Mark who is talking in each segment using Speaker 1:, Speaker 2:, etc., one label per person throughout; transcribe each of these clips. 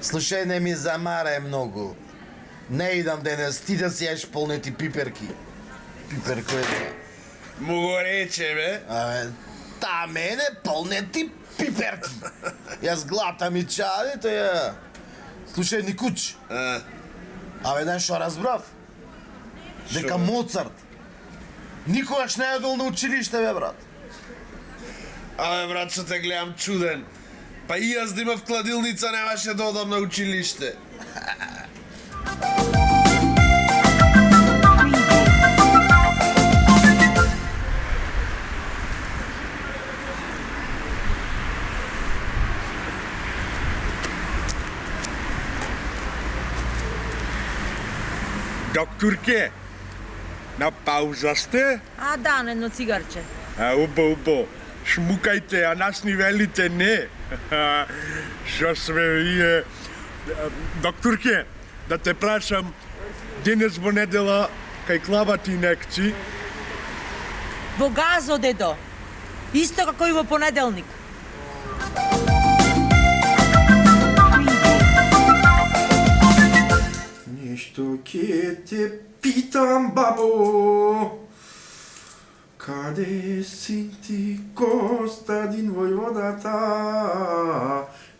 Speaker 1: Слушай, не ми замарай много. Не идам денес, ти да си еш пълнети пиперки. Пиперко е това.
Speaker 2: Му го рече, бе.
Speaker 1: Абе, та мене пълнети пиперки. Јас глатам и чадето ја. Слушай, Никуч. Абе, знаеш шо разбрав? Дека Моцарт никогаш не е дол на училиште, бе, брат.
Speaker 2: Абе, брат, што те гледам чуден. Па и јас да има в кладилница немаше да одам на училиште.
Speaker 3: Докторке, на пауза сте?
Speaker 4: А, да, на едно цигарче.
Speaker 3: Убо. Шмукајте, а нас ни велите не. Шо све вие... Докторке, да те прашам, денес во недела кај клавати некци?
Speaker 4: Во газо, дедо. Исто како и во понеделник.
Speaker 5: Нешто ке те питам, бабо. Каде си ти, Костадин војводата?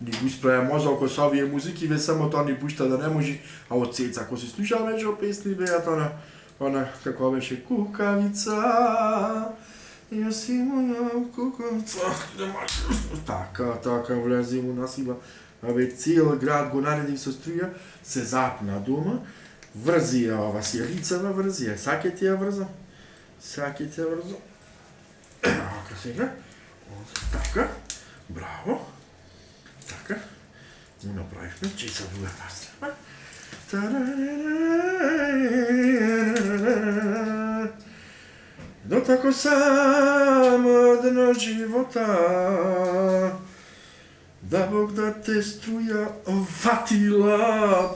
Speaker 5: Ни го исправя мозок со овие музики, ве само тоа ни пушта да не може. А од сеца, ако се слуша меѓу песни, беат она, како беше кукавица. Јас си моја кукавица. Така, влези му насиба. Абе, цел град го наредив со струја, се запна дома, врзи ја ова сијалицава, врзи ја, саке ти ја врзам. Ока сега, така, браво, така, му направихме, че са друга настрема. Но тако само дно живота, да Бог да те струја ватила.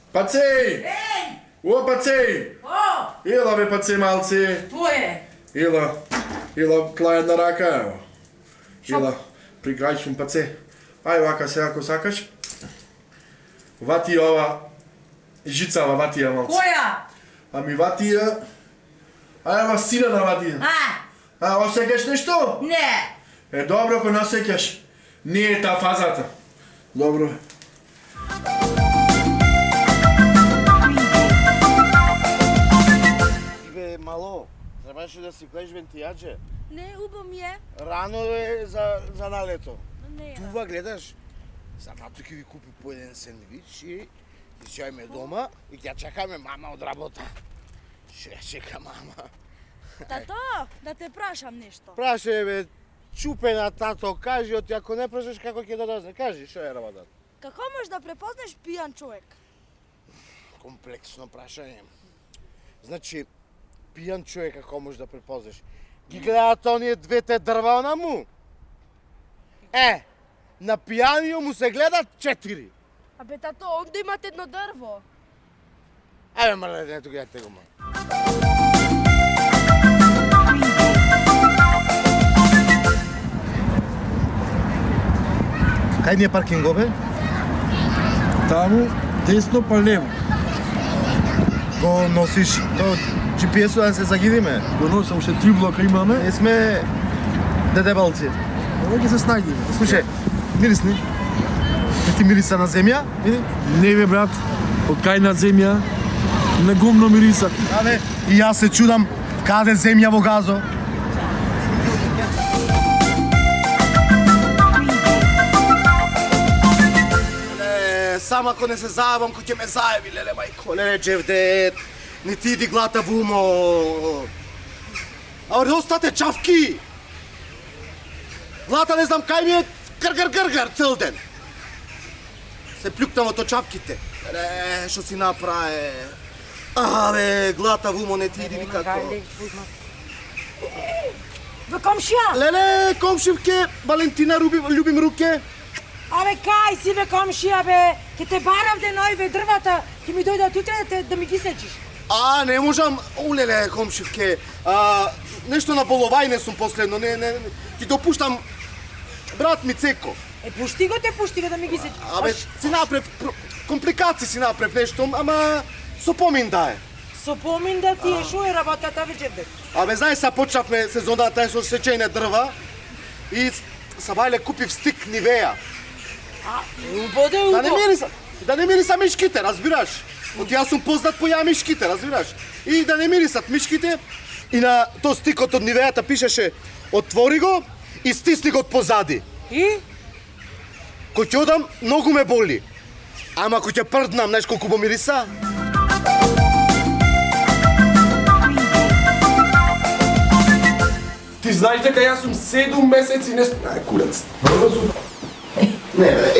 Speaker 5: Пацеј!
Speaker 4: Еј!
Speaker 5: О, Пацеј!
Speaker 4: О!
Speaker 5: Ела, бе, Пацеј, малце!
Speaker 4: Твое!
Speaker 5: Ела, тла една рака, ево. Ела, прикрајшум, Пацеј. Ај, вака се, ако сакаш. Вати ова, жицава ватија, малце.
Speaker 4: Која?
Speaker 5: Ами ватија... Ај, ова сирена ватија. Осекаш нешто?
Speaker 4: Не!
Speaker 5: Е, добро, ако не осекаш. Не е та фазата. Добро.
Speaker 1: Бе, мало, требаше да си клеш вентијаче.
Speaker 6: Не, убаво ми е.
Speaker 1: Рано е за налето.
Speaker 6: Не,
Speaker 1: Това гледаш. За тато ќе ви купи по еден сендвич и сјајме дома и ќе чекаме мама од работа. Ще ја чека мама.
Speaker 6: Тато, да те прашам нешто.
Speaker 1: Прашај бе, чупена тато, кажи оти, ако не прашаш како ќе додозне, кажи, што е работа?
Speaker 6: Како можеш да препознаш пијан човек?
Speaker 1: Комплексно прашање. Значи, пијан човек како можеш да препознаш? Ги гледаат оние двете дрва на му? На пијанио му се гледат 4.
Speaker 6: Абе, тато, онде имате едно дрво.
Speaker 1: Еве, мрле, не тука гледате го, ма. Кај ни е паркингот, бе?
Speaker 5: Таму, десно па лево.
Speaker 1: Го носиш, то GPS-о да се загидиме.
Speaker 5: Го носам, уште 3 блока имаме.
Speaker 1: Не сме дедебалци.
Speaker 5: Да ќе се снајдиме.
Speaker 1: Слушај, мирисни. Не ти мириса на земја? Види?
Speaker 5: Не бе, брат, од кај на земја, на гумно мириса.
Speaker 1: Абе, и јас се чудам каде земја во газо. Само ако не се заебам, кој ќе ме заеби, леле мајко, леле Джевдет, не ти иди глата вумо. Абе, остате чавки. Глата не знам кај ми е гр цел ден. Се плюктам од чавките. Леле, што си направе. Абе, глата вумо, не ти иди никако.
Speaker 4: Бе, комшија!
Speaker 1: Леле, комшивке, Валентина, любим руке.
Speaker 4: Абе, кай си, бе, комшија, бе, ке те барав деној, бе, дрвата, ке ми дојдат утре да ми ги сечиш.
Speaker 7: А, не можам, улеле, комшивке. Нешто на боловајне сум последно, не, ти допуштам брат ми Цеко.
Speaker 4: Пушти го да ми ги сечиш.
Speaker 7: Абе, си направив, компликации си направив нешто, ама со помин да е.
Speaker 4: Со помин да ти е, шо е работата вечерде?
Speaker 7: Абе, знаеш, са почнавме сезоната со сечење дрва и са бајле купив стик Нивеја.
Speaker 4: Убо да убо.
Speaker 7: Да не мириса мишките, разбираш? От јас сум познат по ја мишките, разбираш? И да не мирисат мишките. И на тој стикот од Нивејата пишеше отвори го и стисни го од позади.
Speaker 4: И?
Speaker 7: Кој ќе одам, многу ме боли. Ама кој ќе прднам, знаеш колку бо мириса?
Speaker 5: Ти знаеш дека јас сум 7 месеци не... Ај, курец.
Speaker 7: Не, бе,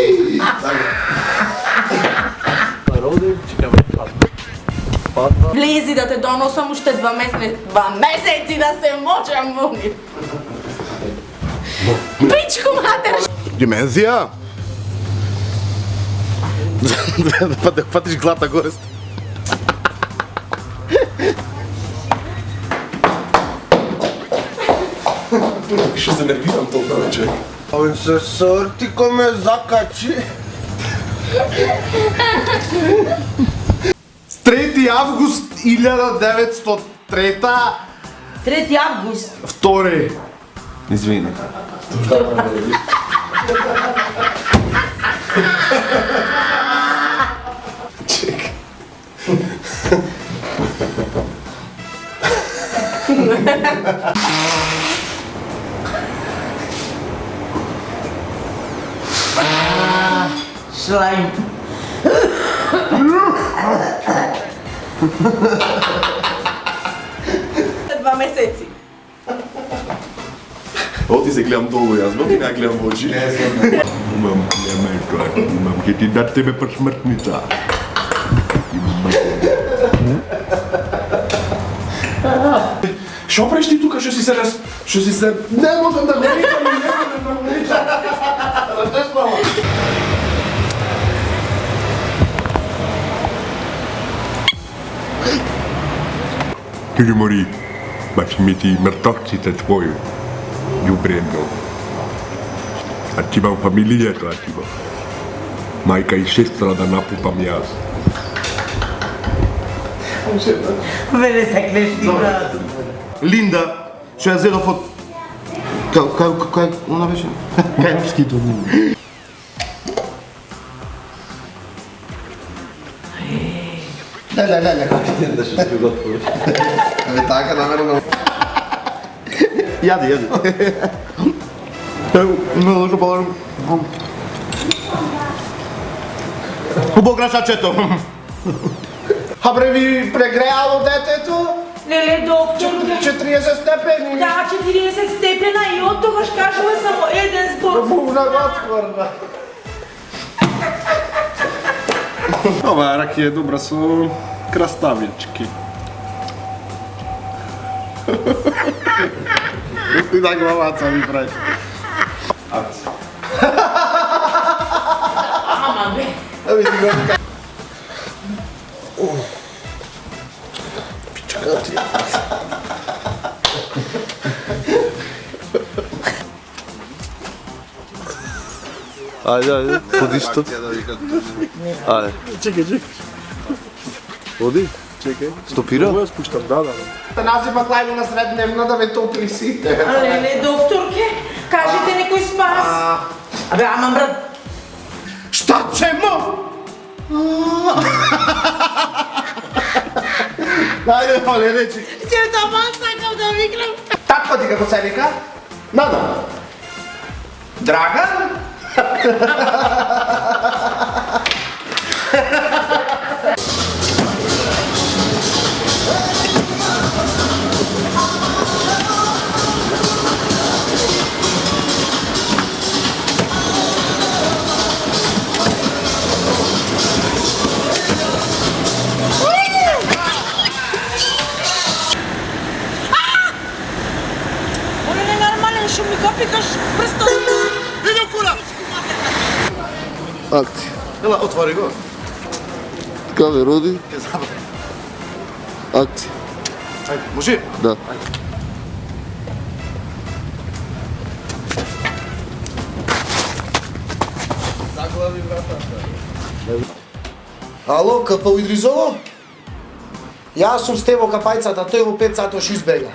Speaker 8: Влези да те доносам уште 2 месеци. 2 месеци да се мочам во нив. Пичку матер!
Speaker 7: Димензија? Да фатиш глата горе.
Speaker 5: Што се нервирам толку вече.
Speaker 1: Он се сорти ко ме закачи. 3 август 1903.
Speaker 4: 3 август.
Speaker 5: Втори. Извини. Чекай.
Speaker 4: Слайм.
Speaker 8: Два месеци.
Speaker 5: Оти се гледам долу јас, но не гледам во очи.
Speaker 3: Имам племето, имам ќе ти дат тебе посмртница.
Speaker 5: Што правиш ти тука, што си се... Не можам да го викам, не можам да го викам.
Speaker 3: Ти ги мори, баш ми ти мртовците твои, љубрено. А ти имам фамилијата, а ти имам. Мајка и сестра да напупам јас.
Speaker 4: Мене се клешти, брат.
Speaker 7: Линда, што ја зедов од... Кај... Она беше? Кајпскито.
Speaker 1: Не, да ще си готвиш. Ами така, намерено.
Speaker 7: Јади. Много лошо положим. Хубаво крашачето.
Speaker 1: А бре, ви прегреало детето?
Speaker 4: Леле, доктор,
Speaker 1: 40 степени.
Speaker 4: да, 40 степена и од тогаш кажува само еден збор.
Speaker 1: Бувна готворна.
Speaker 5: Ова ракија е добра со краставички.
Speaker 1: Ти да главаца ми прави.
Speaker 4: Ама бе.
Speaker 1: Ами ти го така.
Speaker 7: Ајде, ходи што. Ајде.
Speaker 5: Чекај.
Speaker 7: Оди.
Speaker 5: Чекај.
Speaker 7: Стопира?
Speaker 5: Ова ја спуштам, да.
Speaker 1: Та насипа клајно на средневно да ве топли сите.
Speaker 4: Леле, докторке, кажете некој спас. Абе, ама брат,
Speaker 1: Šta ćemo? Ajde, molim, reći.
Speaker 4: ќе таман сакам да викнам.
Speaker 1: Tako ti kako se vika? Nada. Dragan?
Speaker 4: Оле, ненормален, шо ми го пикаш прстот.
Speaker 7: Иди кура! Акција.
Speaker 1: Ела, отвори го.
Speaker 7: Така бе, роди. Акција.
Speaker 1: Ајде, може?
Speaker 7: Да.
Speaker 1: Ало, КПУ Идризово? Јас сум Стево Капајцата, тој во 5 сати ќе избега.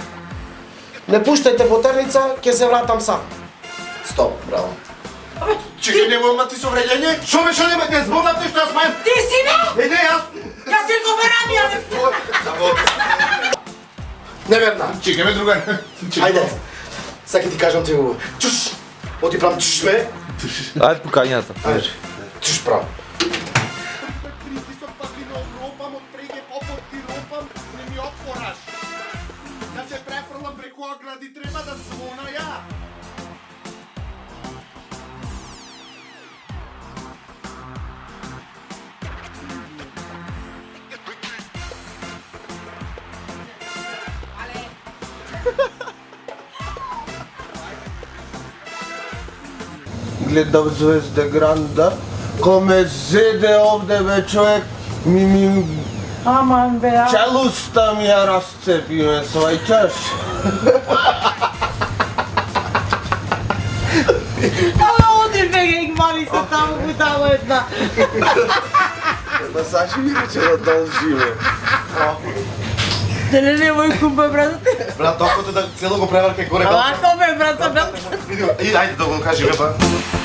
Speaker 1: Не пуштајте потерница, ќе се вратам сам. Стоп, браво.
Speaker 7: Чекај, немој ма ти совреѓање. Шо ме шо нема, не зборнав нешто, јас мајам.
Speaker 4: Ти си бе?
Speaker 7: Не, јас.
Speaker 4: Јас се го верам,
Speaker 1: Не верна.
Speaker 2: Чекаме, другар.
Speaker 1: Ајде. Сега ќе ти кажам ти го. Чуш. Оти прам чуш ме.
Speaker 9: Ајде покањата.
Speaker 1: Ајде. Чуш прам.
Speaker 7: Притисок па ти не ропам, од преге попот ти ропам, не ми отвораш. Да се префрлам преку огради, треба да звона ја.
Speaker 9: Гледав Звезде Гранда, коме зеде овде бе човек,
Speaker 4: Аман бе,
Speaker 9: челуста ми ја расцепи, ме свајќаш?
Speaker 4: Ала оди бе, ги мали се таму, бутало една.
Speaker 9: Ма Саши ми рече да должиме.
Speaker 4: Да не мој кумба, брат.
Speaker 1: Брат, толкова да цело го преварке горе.
Speaker 4: Лако бе, брат, брат.
Speaker 1: Види, ајде да го кажи, бе, ба.